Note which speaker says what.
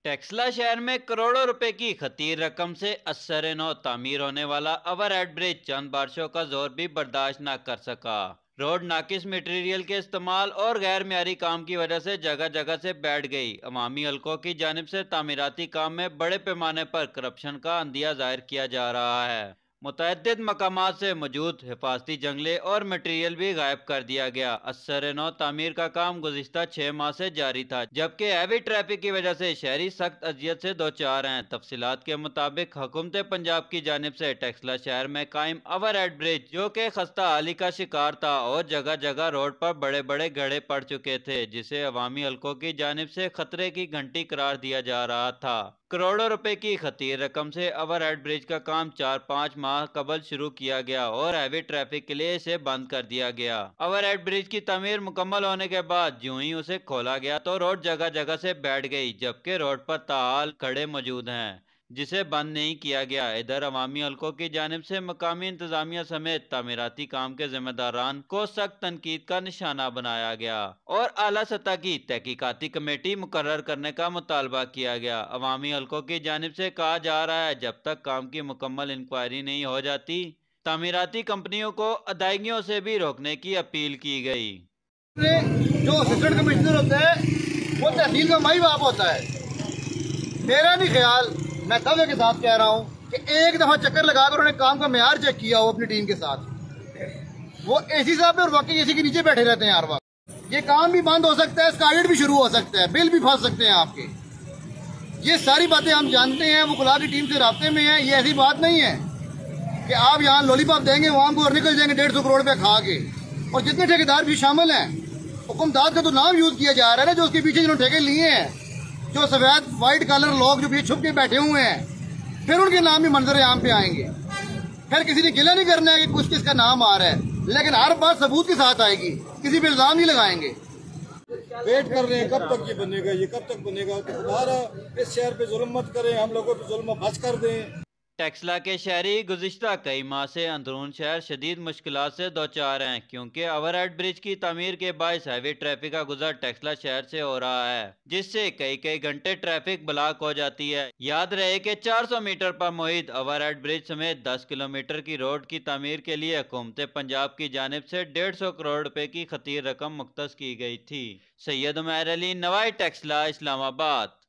Speaker 1: टेक्सला शहर में करोड़ों रुपए की खतीर रकम से असर नौ तामीर होने वाला ओवरहेड ब्रिज चंद बारिशों का जोर भी बर्दाश्त न कर सका। रोड नाकिस मटेरियल के इस्तेमाल और गैर म्यारी काम की वजह से जगह जगह से बैठ गई। अवामी हलकों की जानिब से तामीराती काम में बड़े पैमाने पर करप्शन का अंदिया जाहिर किया जा रहा है। मुतअद्दिद मकामात से मौजूद हिफाजती जंगले और मटेरियल भी गायब कर दिया गया। असर नौ तामीर का काम गुज़िश्ता 6 माह से जारी था, जबकि हैवी ट्रैफिक की वजह से शहरी सख्त अजियत से दो चार हैं। तफसीलात के मुताबिक हुकूमत पंजाब की जानिब से टेक्सला शहर में कायम ओवरहेड ब्रिज, जो कि खस्ता हाली का शिकार था और जगह जगह रोड पर बड़े बड़े गड्ढे पड़ चुके थे, जिसे अवामी हलकों की जानिब से खतरे की घंटी करार दिया जा रहा था। करोड़ों रुपए की खतीर रकम से ओवरहेड ब्रिज का काम 4-5 माह कबल शुरू किया गया और हैवी ट्रैफिक के लिए इसे बंद कर दिया गया। ओवरहेड ब्रिज की तमीर मुकम्मल होने के बाद यूं ही उसे खोला गया तो रोड जगह जगह से बैठ गई, जबकि रोड पर ताहाल खड़े मौजूद हैं, जिसे बंद नहीं किया गया। इधर अवामी हलकों की जानिब से मकामी इंतजामिया समेत तामीराती काम के जिम्मेदारान को सख्त तनकीद का निशाना बनाया गया और आला सतह की तहकीकाती कमेटी मुकर्रर करने का मुतालबा किया गया। अवामी हलकों की जानिब से कहा जा रहा है, जब तक काम की मुकम्मल इंक्वायरी नहीं हो जाती, तामीराती कंपनियों को अदायगियों से भी रोकने की अपील की गई।
Speaker 2: जो असिस्टेंट कमिश्नर होता है वो तहसील का माई बाप होता है। मेरा नहीं ख्याल, मैं दावे के साथ कह रहा हूँ कि एक दफा चक्कर लगाकर उन्होंने काम का मेयार चेक किया हो अपनी टीम के साथ। वो एसी साहब और वाकई एसी के नीचे बैठे रहते हैं हर वक्त। ये काम भी बंद हो सकता है, इसका ऑडिट भी शुरू हो सकता है, बिल भी फंस सकते हैं आपके। ये सारी बातें हम जानते हैं, वो खुला की टीम से रास्ते में है। ये ऐसी बात नहीं है कि आप यहाँ लॉलीपॉप देंगे वहां को और निकल जाएंगे 150 करोड़ रुपया खा के। और जितने ठेकेदार भी शामिल हैं, हुकुमदार का तो नाम यूज किया जा रहा है ना, जो उसके पीछे जिन्होंने ठेके लिए हैं, जो सफेद व्हाइट कलर लोग जो पीछे छुप के बैठे हुए हैं, फिर उनके नाम भी मंजर आम पे आएंगे। फिर किसी ने गिला नहीं करना है कि कुछ किसका नाम आ रहा है, लेकिन हर बात सबूत के साथ आएगी, किसी पे इल्जाम नहीं लगाएंगे।
Speaker 3: वेट कर रहे हैं कब तक ये बनेगा, ये कब तक बनेगा। तो खुदा इस शहर पे जुल्म मत करें, हम लोगों पे जुल्म बच कर दें।
Speaker 1: टेक्सला के शहरी गुज़िश्ता कई माह से अंदरून शहर शदीद मुश्किलात से दो चार हैं, क्योंकि ओवरहेड ब्रिज की तमीर के बायस हैवी ट्रैफिक का गुजर टेक्सला शहर से हो रहा है, जिससे कई कई घंटे ट्रैफिक ब्लॉक हो जाती है। याद रहे कि 400 मीटर पर मुहित ओवरहेड ब्रिज समेत 10 किलोमीटर की रोड की तमीर के लिए हुकूमत पंजाब की जानिब से 150 करोड़ रुपए की खतीर रकम मुख्तस की गई थी। सैयद उमैर अली, नवाई टेक्सला, इस्लामाबाद।